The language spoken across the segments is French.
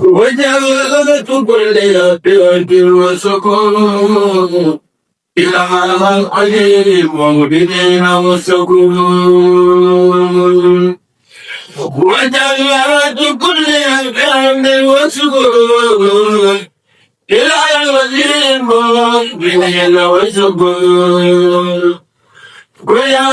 وجعلت كل يد وسكون إلى القديم ومبدين وسكون وجعلت كل يد وسكون إلى القديم ومبدين وسكون ويا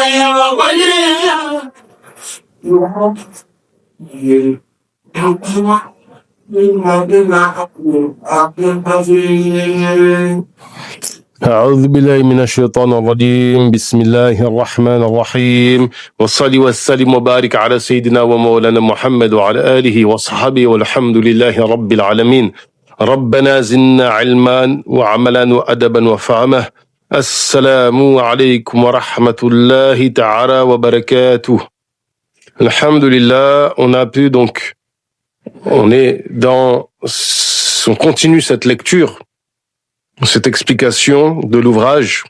أعوذ بالله من الشيطان الرجيم بسم الله الرحمن الرحيم والصلاة والسلام وبارك على سيدنا ومولانا محمد وعلى آله وصحبه والحمد لله رب العالمين ربنا زدنا علما وعملا وأدبا وفهما السلام عليكم ورحمة الله تعالى وبركاته. Alhamdulillah, on continue cette lecture, cette explication de l'ouvrage,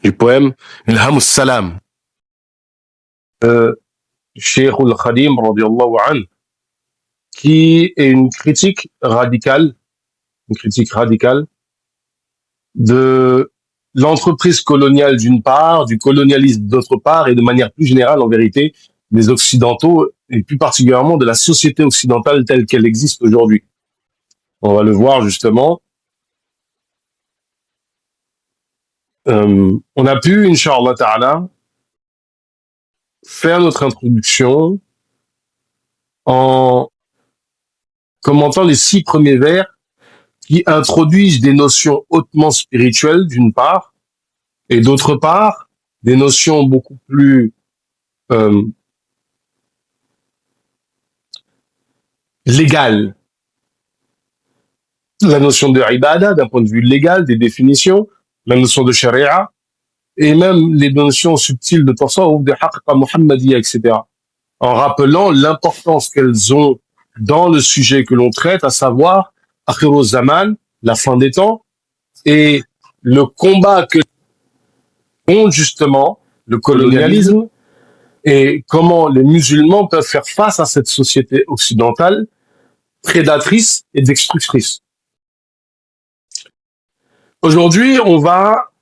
du poème Ilham Salam, Cheikh al-Khadim radiyallahu anhu, qui est une critique radicale de l'entreprise coloniale d'une part, du colonialisme d'autre part, et de manière plus générale, en vérité, des Occidentaux, et plus particulièrement de la société occidentale telle qu'elle existe aujourd'hui. On va le voir justement. On a pu, Inch'Allah Ta'ala, faire notre introduction en commentant les 6 premiers vers qui introduisent des notions hautement spirituelles d'une part, et d'autre part, des notions beaucoup plus légales. La notion de ibada, d'un point de vue légal, des définitions, la notion de sharia, et même les notions subtiles de tasawwuf, de haqqa muhammadiyya, etc. En rappelant l'importance qu'elles ont dans le sujet que l'on traite, à savoir Akhiru Zaman, la fin des temps, et le combat que ont justement le colonialisme, et comment les musulmans peuvent faire face à cette société occidentale prédatrice et destructrice. Aujourd'hui, on va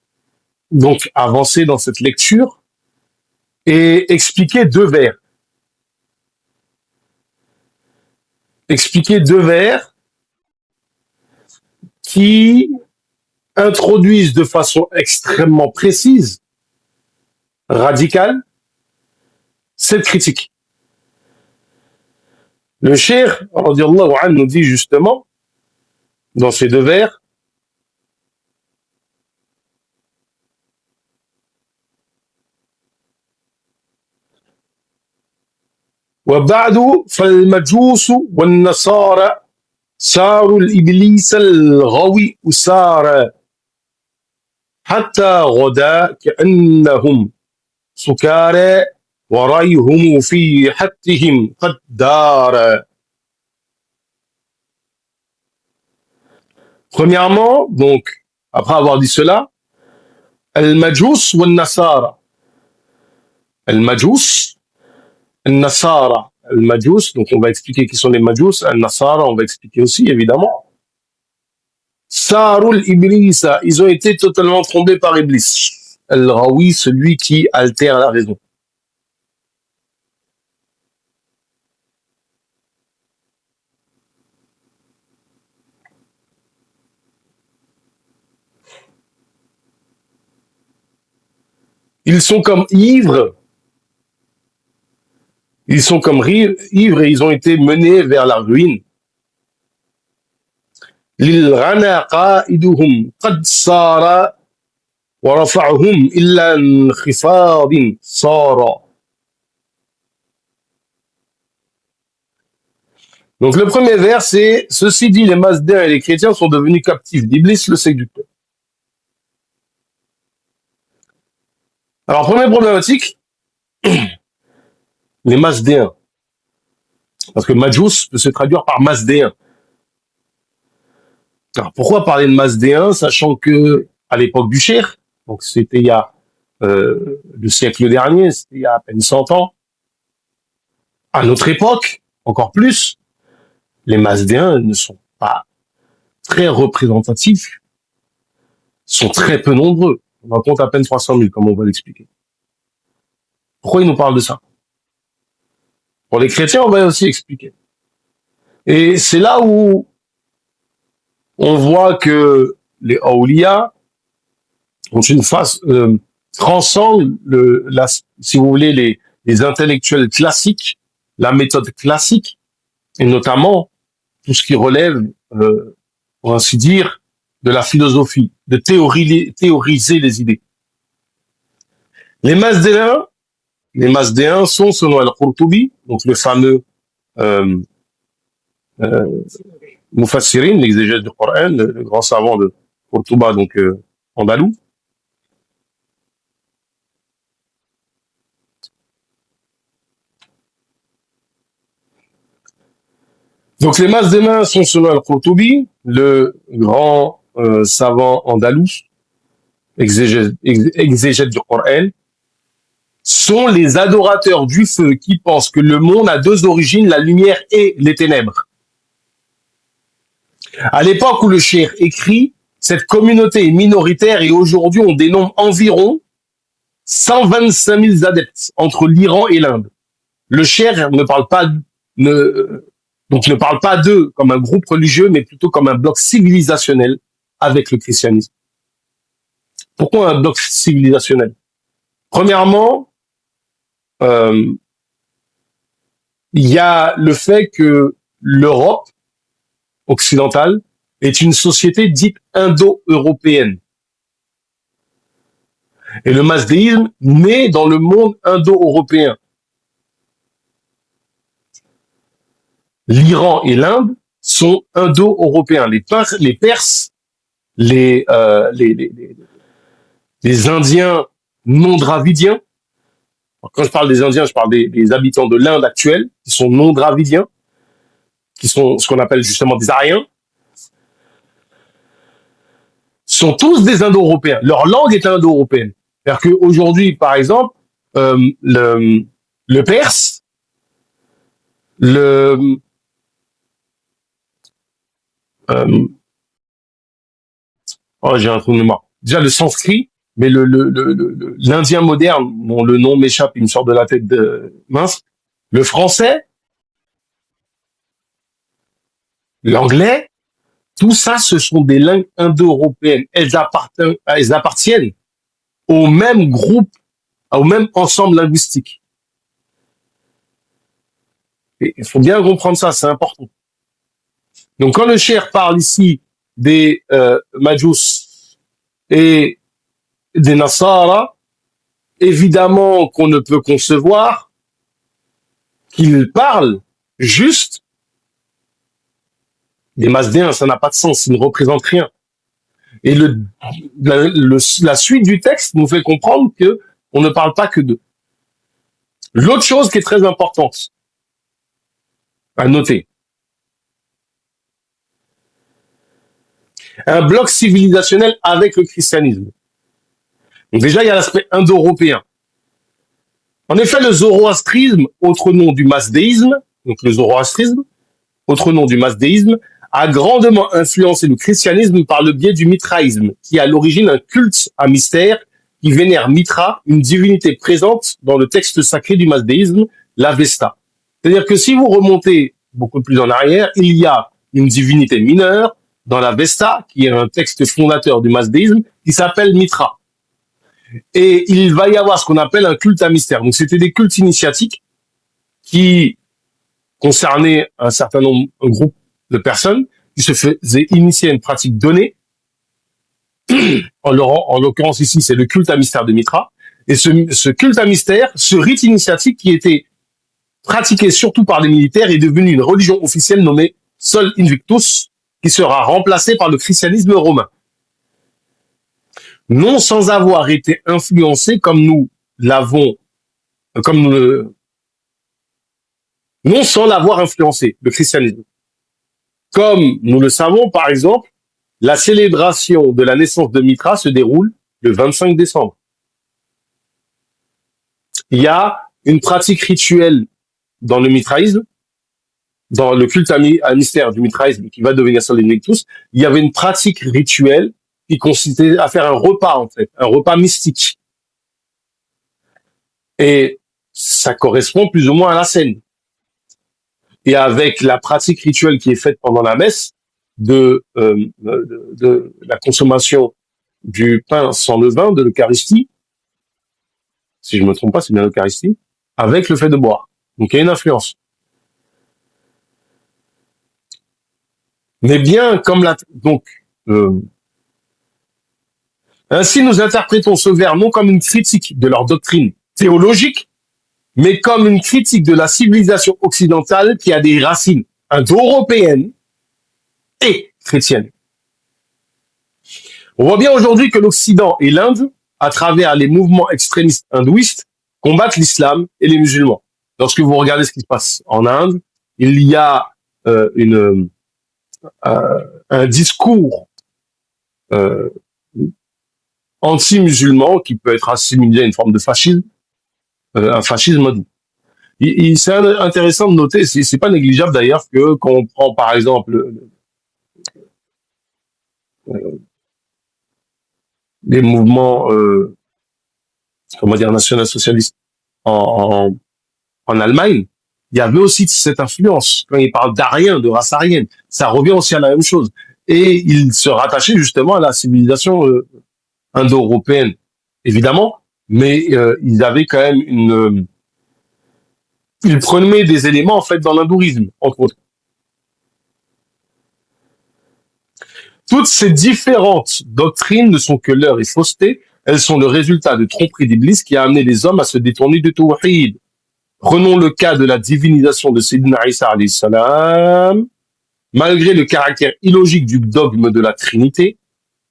donc avancer dans cette lecture et expliquer 2 vers. Expliquer 2 vers qui introduisent de façon extrêmement précise, radicale, cette critique. Le cheikh, radiyallahu anhu, nous dit justement, dans ces 2 vers, وبعد فالمجوس والنصارى صاروا الإبليس الغوي أسارى حتى غدا كأنهم سكارى ورأيهم في حتهم قد دار. Premièrement, donc, après avoir dit cela, Al-Majus wa Nasara. Al-Majus, Al-Nasara. Al-Majus, donc on va expliquer qui sont les Majus. Al-Nasara, on va expliquer aussi, évidemment. Sarul Iblisa, ils ont été totalement trompés par Iblis. Al-Rawi, celui qui altère la raison. Ils sont comme ivres. Ils sont comme ivres et ils ont été menés vers la ruine. للغنى قائدهم قد صار ورفعهم إلا انخفاض صار. Donc le premier vers, c'est « Ceci dit, les Mazdéens et les chrétiens sont devenus captifs d'Iblis, le séducteur. » Alors, première problématique, les Mazdéens. Parce que Majus peut se traduire par Mazdéen. Alors, pourquoi parler de Mazdéens, sachant que à l'époque du Cheikh, donc c'était il y a le siècle dernier, c'était il y a à peine 100 ans, à notre époque, encore plus, les Mazdéens ne sont pas très représentatifs, sont très peu nombreux. On en compte à peine 300 000, comme on va l'expliquer. Pourquoi ils nous parlent de ça? Pour les chrétiens, on va aussi expliquer. Et c'est là où on voit que les Aouliya ont une face, transcendent si vous voulez, les intellectuels classiques, la méthode classique, et notamment tout ce qui relève, pour ainsi dire, de la philosophie, de théoriser les idées. Les Mazdéens sont, selon Al-Qurtubi, donc le fameux euh, Mufassirin, l'exégète du Coran, le grand savant de Qurtuba, donc andalou. Donc les Mazdéens sont, selon Al-Qurtubi, le grand savant andalou, exégète du Coran, sont les adorateurs du feu qui pensent que le monde a deux origines, la lumière et les ténèbres. À l'époque où le cheikh écrit, cette communauté est minoritaire et aujourd'hui on dénombre environ 125 000 adeptes entre l'Iran et l'Inde. Le cheikh ne parle pas d'eux comme un groupe religieux, mais plutôt comme un bloc civilisationnel avec le christianisme. Pourquoi un bloc civilisationnel? Premièrement, il y a le fait que l'Europe occidentale est une société dite indo-européenne. Et le mazdéisme naît dans le monde indo-européen. L'Iran et l'Inde sont indo-européens. Les Perses, les Indiens non dravidiens. Quand je parle des Indiens, je parle des habitants de l'Inde actuelle, qui sont non dravidiens, qui sont ce qu'on appelle justement des Aryens, sont tous des Indo-Européens. Leur langue est indo-européenne. C'est-à-dire qu'aujourd'hui, par exemple, le perse, j'ai un trou de mémoire. Déjà le sanskrit, mais l'indien moderne, dont le nom m'échappe, il me sort de la tête mince. Le français, l'anglais, tout ça, ce sont des langues indo-européennes. Elles appartiennent au même groupe, au même ensemble linguistique. Et il faut bien comprendre ça, c'est important. Donc quand le cheikh parle ici des Majous et des Nasara, évidemment qu'on ne peut concevoir qu'il parle juste des Mazdéens, ça n'a pas de sens, ils ne représentent rien. Et la suite du texte nous fait comprendre que on ne parle pas que d'eux. L'autre chose qui est très importante à noter, un bloc civilisationnel avec le christianisme. Donc déjà, il y a l'aspect indo-européen. En effet, le zoroastrisme, autre nom du mazdéisme, donc le zoroastrisme, autre nom du mazdéisme, a grandement influencé le christianisme par le biais du mitraïsme, qui est à l'origine un culte à mystère qui vénère Mitra, une divinité présente dans le texte sacré du mazdéisme, l'Avesta. C'est-à-dire que si vous remontez beaucoup plus en arrière, il y a une divinité mineure dans l'Avesta, qui est un texte fondateur du mazdéisme, qui s'appelle Mitra. Et il va y avoir ce qu'on appelle un culte à mystère. Donc c'était des cultes initiatiques qui concernaient un certain nombre, un groupe de personnes qui se faisaient initier à une pratique donnée. En l'occurrence ici, c'est le culte à mystère de Mitra. Et ce culte à mystère, ce rite initiatique qui était pratiqué surtout par les militaires, est devenu une religion officielle nommée Sol Invictus, qui sera remplacée par le christianisme romain. Non sans avoir été influencé comme nous l'avons, non sans l'avoir influencé, le christianisme. Comme nous le savons, par exemple, la célébration de la naissance de Mitra se déroule le 25 décembre. Il y a une pratique rituelle dans le mitraïsme dans le culte à mystère du mitraïsme, qui va devenir Solenictus, il y avait une pratique rituelle qui consistait à faire un repas, en fait, un repas mystique. Et ça correspond plus ou moins à la scène. Et avec la pratique rituelle qui est faite pendant la messe, de la consommation du pain sans levain, de l'Eucharistie, si je me trompe pas, c'est bien l'Eucharistie, avec le fait de boire. Donc il y a une influence. Mais bien comme ainsi nous interprétons ce vers non comme une critique de leur doctrine théologique, mais comme une critique de la civilisation occidentale qui a des racines indo-européennes et chrétiennes. On voit bien aujourd'hui que l'Occident et l'Inde, à travers les mouvements extrémistes hindouistes, combattent l'islam et les musulmans. Lorsque vous regardez ce qui se passe en Inde, il y a un discours anti-musulman qui peut être assimilé à une forme de fascisme, un fascisme moderne. C'est intéressant de noter, c'est pas négligeable d'ailleurs que quand on prend par exemple les mouvements national-socialistes en Allemagne, il y avait aussi cette influence. Quand ils parlent d'Ariens, de race aryenne, ça revient aussi à la même chose. Et ils se rattachaient justement à la civilisation indo-européenne, évidemment, mais ils avaient quand même ils prenaient des éléments en fait dans l'hindouisme, entre autres. Toutes ces différentes doctrines ne sont que leurre et fausseté, elles sont le résultat de tromperies d'Iblis qui a amené les hommes à se détourner du tawhid. Prenons le cas de la divinisation de Sayyidina Isa alayhi salam. Malgré le caractère illogique du dogme de la Trinité,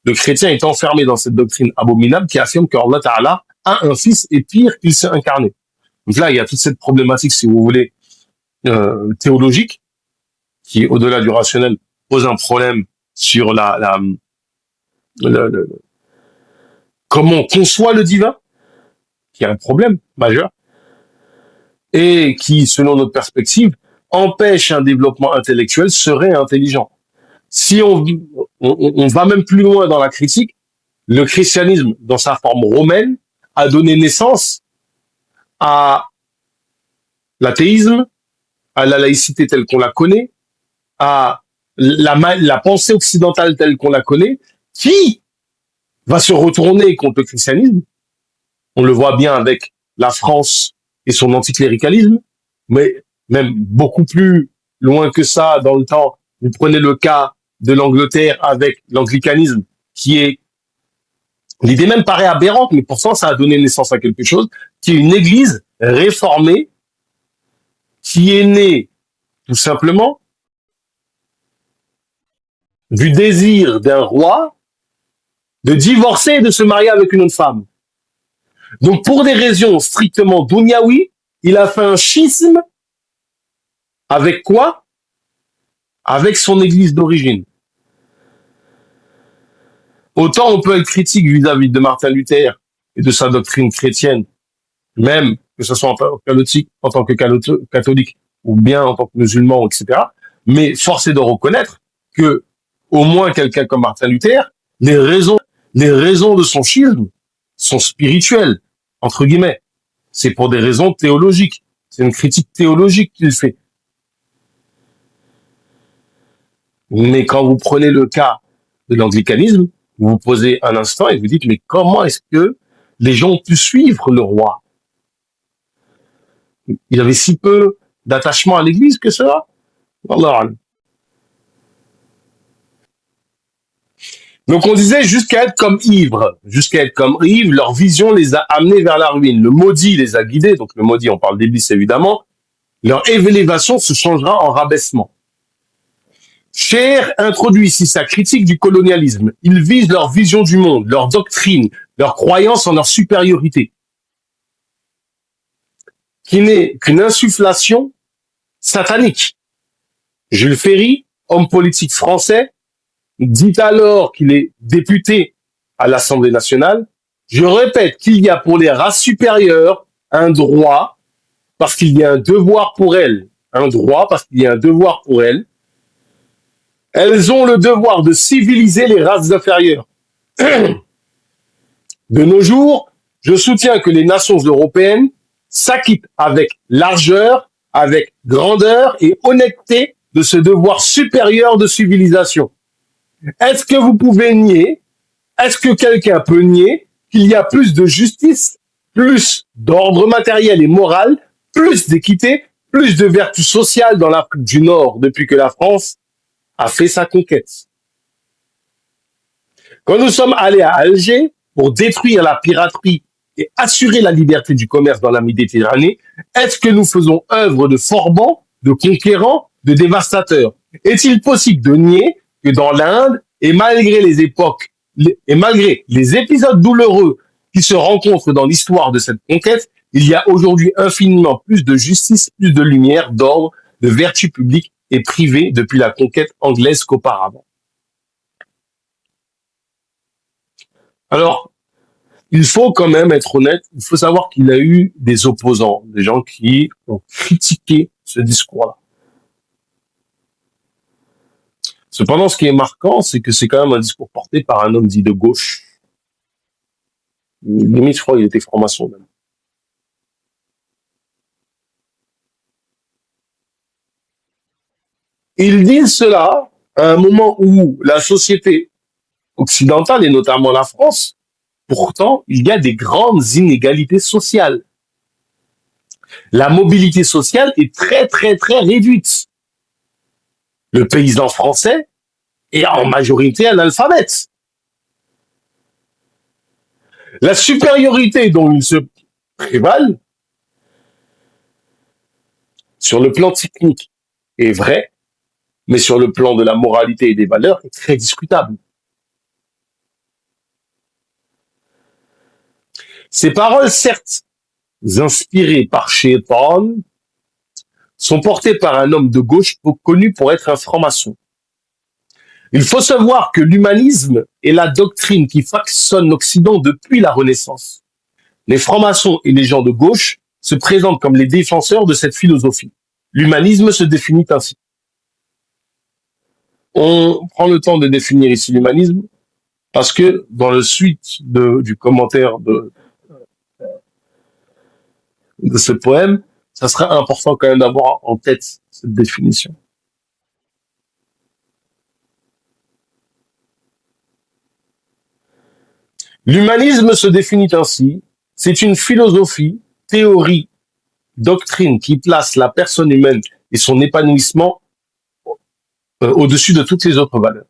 le chrétien est enfermé dans cette doctrine abominable qui affirme qu'Allah Ta'ala a un fils et pire qu'il s'est incarné. Donc là, il y a toute cette problématique, si vous voulez, théologique, qui, au-delà du rationnel, pose un problème sur comment on conçoit le divin, qui est un problème majeur, et qui, selon notre perspective, empêche un développement intellectuel serein et intelligent. Si on va même plus loin dans la critique, le christianisme, dans sa forme romaine, a donné naissance à l'athéisme, à la laïcité telle qu'on la connaît, à la pensée occidentale telle qu'on la connaît, qui va se retourner contre le christianisme. On le voit bien avec la France et son anticléricalisme, mais même beaucoup plus loin que ça dans le temps. Vous prenez le cas de l'Angleterre avec l'anglicanisme, qui est, l'idée même paraît aberrante, mais pourtant ça a donné naissance à quelque chose, qui est une église réformée, qui est née tout simplement du désir d'un roi de divorcer et de se marier avec une autre femme. Donc pour des raisons strictement dunyaoui, il a fait un schisme avec quoi? Avec son église d'origine. Autant on peut être critique vis-à-vis de Martin Luther et de sa doctrine chrétienne, même que ce soit en tant que catholique ou bien en tant que musulman, etc. Mais force est de reconnaître que au moins quelqu'un comme Martin Luther, les raisons de son schisme sont spirituelles, entre guillemets. C'est pour des raisons théologiques. C'est une critique théologique qu'il fait. Mais quand vous prenez le cas de l'anglicanisme, vous vous posez un instant et vous dites, mais comment est-ce que les gens ont pu suivre le roi? Il avait si peu d'attachement à l'église que cela. Allah. Donc on disait jusqu'à être comme ivres, leur vision les a amenés vers la ruine. Le maudit les a guidés, donc le maudit, on parle d'Iblis évidemment. Leur élévation se changera en rabaissement. Cher introduit ici sa critique du colonialisme. Il vise leur vision du monde, leur doctrine, leur croyance en leur supériorité, qui n'est qu'une insufflation satanique. Jules Ferry, homme politique français, dit alors qu'il est député à l'Assemblée nationale. Je répète qu'il y a pour les races supérieures un droit, parce qu'il y a un devoir pour elles, un droit parce qu'il y a un devoir pour elles. Elles ont le devoir de civiliser les races inférieures. De nos jours, je soutiens que les nations européennes s'acquittent avec largeur, avec grandeur et honnêteté de ce devoir supérieur de civilisation. Est-ce que vous pouvez nier, est-ce que quelqu'un peut nier qu'il y a plus de justice, plus d'ordre matériel et moral, plus d'équité, plus de vertu sociale dans l'Afrique du Nord depuis que la France a fait sa conquête? Quand nous sommes allés à Alger pour détruire la piraterie et assurer la liberté du commerce dans la Méditerranée, est-ce que nous faisons œuvre de forbans, de conquérants, de dévastateurs? Est-il possible de nier que dans l'Inde, et malgré les époques, et malgré les épisodes douloureux qui se rencontrent dans l'histoire de cette conquête, il y a aujourd'hui infiniment plus de justice, plus de lumière, d'ordre, de vertu publique et privée depuis la conquête anglaise qu'auparavant? Alors, il faut quand même être honnête, il faut savoir qu'il y a eu des opposants, des gens qui ont critiqué ce discours-là. Cependant, ce qui est marquant, c'est que c'est quand même un discours porté par un homme dit de gauche. Limite, je crois qu'il était franc-maçon même. Ils disent cela à un moment où la société occidentale, et notamment la France, pourtant, il y a des grandes inégalités sociales. La mobilité sociale est très, très, très réduite. Le paysan français est en majorité analphabète. La supériorité dont ils se prévalent sur le plan technique est vraie, mais sur le plan de la moralité et des valeurs est très discutable. Ces paroles, certes inspirées par Shaitan, sont portées par un homme de gauche connu pour être un franc-maçon. Il faut savoir que l'humanisme est la doctrine qui façonne l'Occident depuis la Renaissance. Les francs-maçons et les gens de gauche se présentent comme les défenseurs de cette philosophie. L'humanisme se définit ainsi. On prend le temps de définir ici l'humanisme parce que dans le suite du commentaire de ce poème, ça serait important quand même d'avoir en tête cette définition. L'humanisme se définit ainsi, c'est une philosophie, théorie, doctrine qui place la personne humaine et son épanouissement au-dessus de toutes les autres valeurs.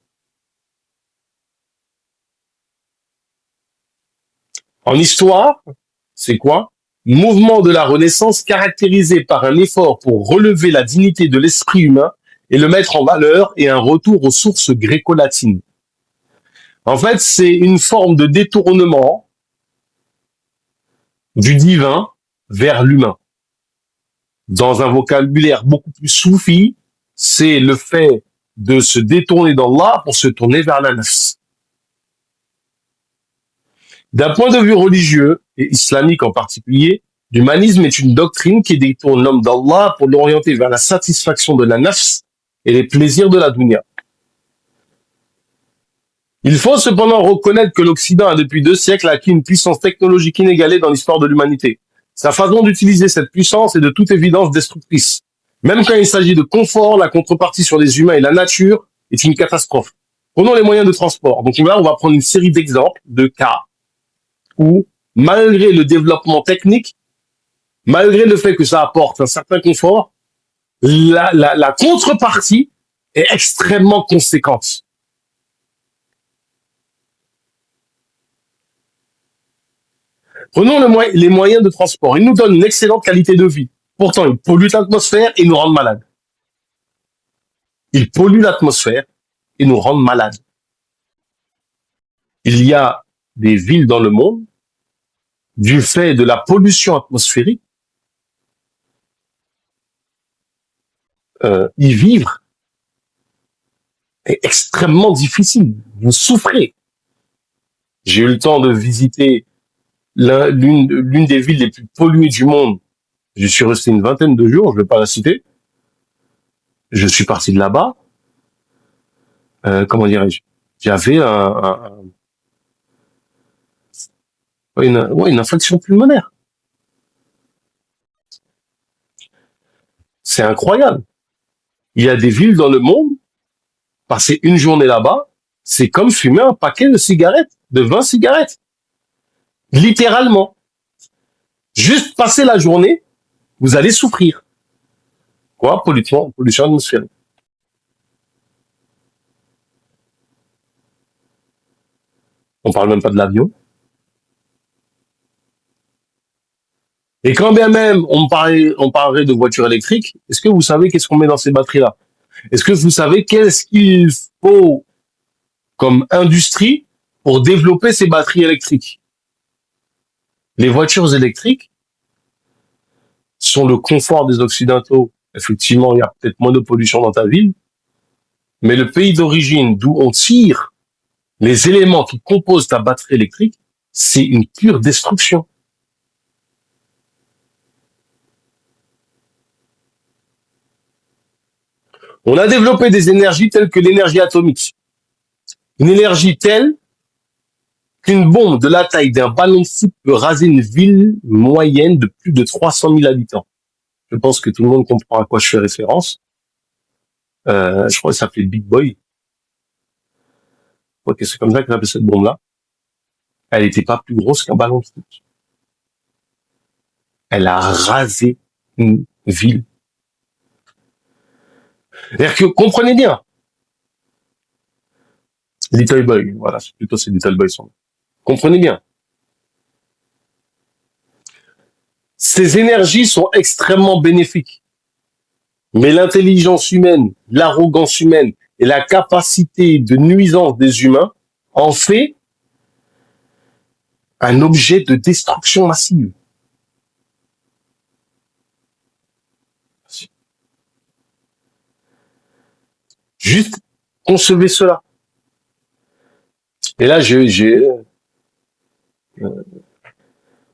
En histoire, c'est quoi? Mouvement de la Renaissance caractérisé par un effort pour relever la dignité de l'esprit humain et le mettre en valeur et un retour aux sources gréco-latines. En fait, c'est une forme de détournement du divin vers l'humain. Dans un vocabulaire beaucoup plus soufi, c'est le fait de se détourner d'Allah pour se tourner vers la nafs. D'un point de vue religieux, et islamique en particulier, l'humanisme est une doctrine qui détourne l'homme d'Allah pour l'orienter vers la satisfaction de la nafs et les plaisirs de la dunya. Il faut cependant reconnaître que l'Occident a depuis 2 siècles acquis une puissance technologique inégalée dans l'histoire de l'humanité. Sa façon d'utiliser cette puissance est de toute évidence destructrice. Même quand il s'agit de confort, la contrepartie sur les humains et la nature est une catastrophe. Prenons les moyens de transport. Donc là, on va prendre une série d'exemples, de cas, où, malgré le développement technique, malgré le fait que ça apporte un certain confort, la contrepartie est extrêmement conséquente. Prenons les moyens de transport. Ils nous donnent une excellente qualité de vie. Pourtant, ils polluent l'atmosphère et nous rendent malades. Ils polluent l'atmosphère et nous rendent malades. Il y a des villes dans le monde, du fait de la pollution atmosphérique, y vivre est extrêmement difficile. Vous souffrez. J'ai eu le temps de visiter l'une des villes les plus polluées du monde. Je suis resté une vingtaine de jours, je ne vais pas la citer. je suis parti de là-bas, comment dirais-je, j'avais une infection pulmonaire. C'est incroyable. Il y a des villes dans le monde, passer une journée là-bas, c'est comme fumer un paquet de cigarettes, de 20 cigarettes. Littéralement. Juste passer la journée, vous allez souffrir. Quoi? Pollution atmosphérique. On parle même pas de l'avion. Et quand bien même on parlerait de voitures électriques, est-ce que vous savez qu'est-ce qu'on met dans ces batteries-là? Est-ce que vous savez qu'est-ce qu'il faut comme industrie pour développer ces batteries électriques? Les voitures électriques sont le confort des Occidentaux. Effectivement, il y a peut-être moins de pollution dans ta ville, mais le pays d'origine d'où on tire les éléments qui composent ta batterie électrique, c'est une pure destruction. On a développé des énergies telles que l'énergie atomique. Une énergie telle qu'une bombe de la taille d'un ballon de foot peut raser une ville moyenne de plus de 300 000 habitants. Je pense que tout le monde comprend à quoi je fais référence. Je crois que ça s'appelait Big Boy. Je crois que c'est comme ça qu'on appelle cette bombe-là. Elle n'était pas plus grosse qu'un ballon de foot. Elle a rasé une ville. C'est-à-dire que, comprenez bien, Little Boy, voilà, c'est Little Boy son nom. Comprenez bien. Ces énergies sont extrêmement bénéfiques. Mais l'intelligence humaine, l'arrogance humaine et la capacité de nuisance des humains en fait un objet de destruction massive. Juste concevez cela. Et là,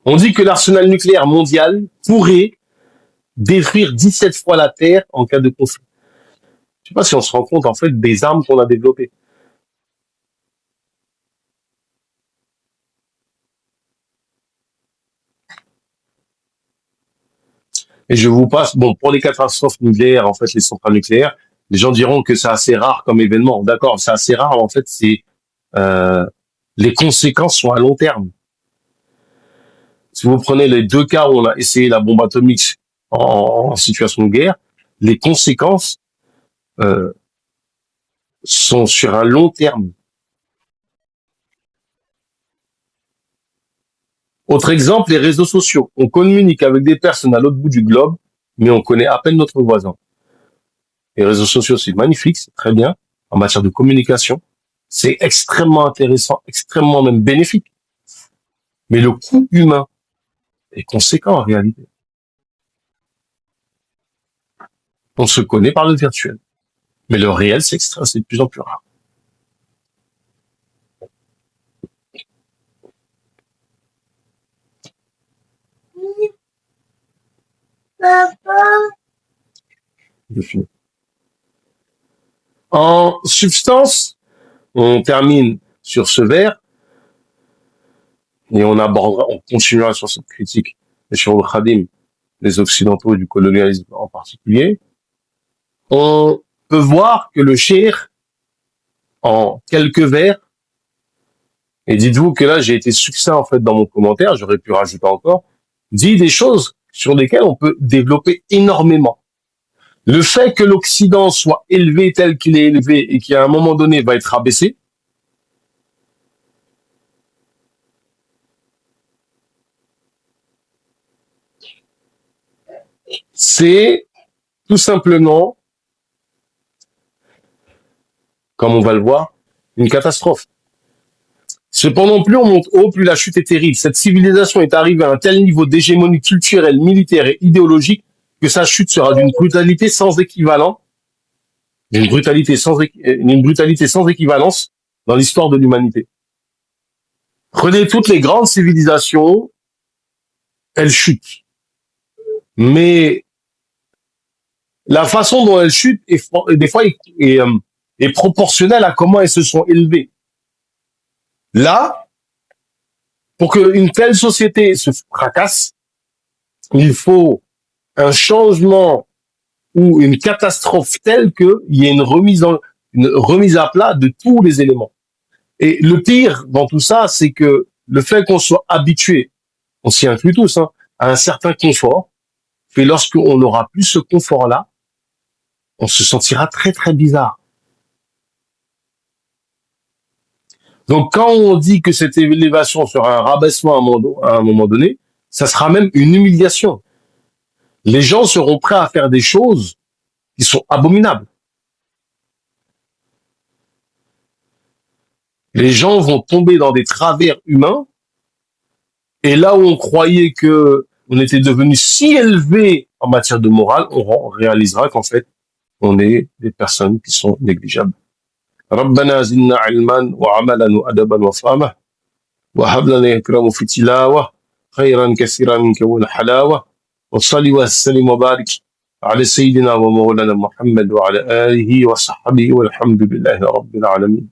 on dit que l'arsenal nucléaire mondial pourrait détruire 17 fois la Terre en cas de conflit. Je sais pas si on se rend compte, en fait, des armes qu'on a développées. Et je vous passe, bon, pour les catastrophes nucléaires, en fait, les centrales nucléaires, les gens diront que c'est assez rare comme événement. D'accord, c'est assez rare, en fait, les conséquences sont à long terme. Si vous prenez les deux cas où on a essayé la bombe atomique en situation de guerre, les conséquences sont sur un long terme. Autre exemple, les réseaux sociaux. On communique avec des personnes à l'autre bout du globe, mais on connaît à peine notre voisin. Les réseaux sociaux, c'est magnifique, c'est très bien en matière de communication. C'est extrêmement intéressant, extrêmement même bénéfique. Mais le coût humain est conséquent en réalité. On se connaît par le virtuel. Mais le réel, c'est de plus en plus rare. Je finis. En substance, on termine sur ce vers et on continuera sur cette critique sur le Khadim, les Occidentaux et du colonialisme en particulier. On peut voir que le cheikh, en quelques vers, et dites-vous que là j'ai été succinct en fait dans mon commentaire, j'aurais pu rajouter encore, dit des choses sur lesquelles on peut développer énormément. Le fait que l'Occident soit élevé tel qu'il est élevé et qui à un moment donné va être abaissé, c'est tout simplement, comme on va le voir, une catastrophe. Cependant, plus on monte haut, plus la chute est terrible. Cette civilisation est arrivée à un tel niveau d'hégémonie culturelle, militaire et idéologique que sa chute sera d'une brutalité sans équivalent, une brutalité sans équivalence dans l'histoire de l'humanité. Prenez toutes les grandes civilisations, elles chutent. Mais la façon dont elles chutent des fois est proportionnelle à comment elles se sont élevées. Là, pour qu'une telle société se fracasse, il faut un changement ou une catastrophe telle qu'il y ait une remise à plat de tous les éléments. Et le pire dans tout ça, c'est que le fait qu'on soit habitué, on s'y inclut tous, hein, à un certain confort, fait lorsqu'on n'aura plus ce confort-là, on se sentira très très bizarre. Donc quand on dit que cette élévation sera un rabaissement à un moment donné, ça sera même une humiliation. Les gens seront prêts à faire des choses qui sont abominables. Les gens vont tomber dans des travers humains, et là où on croyait que on était devenu si élevé en matière de morale, on réalisera qu'en fait, on est des personnes qui sont négligeables. ربنا زدنا علما وعملا وأدبا وفهما وهب لنا إكرام في تلاوة خيرا كثيرا منك والحلاوة وصلي وسلم وبارك على سيدنا ومولانا محمد وعلى آله وصحبه والحمد لله رب العالمين.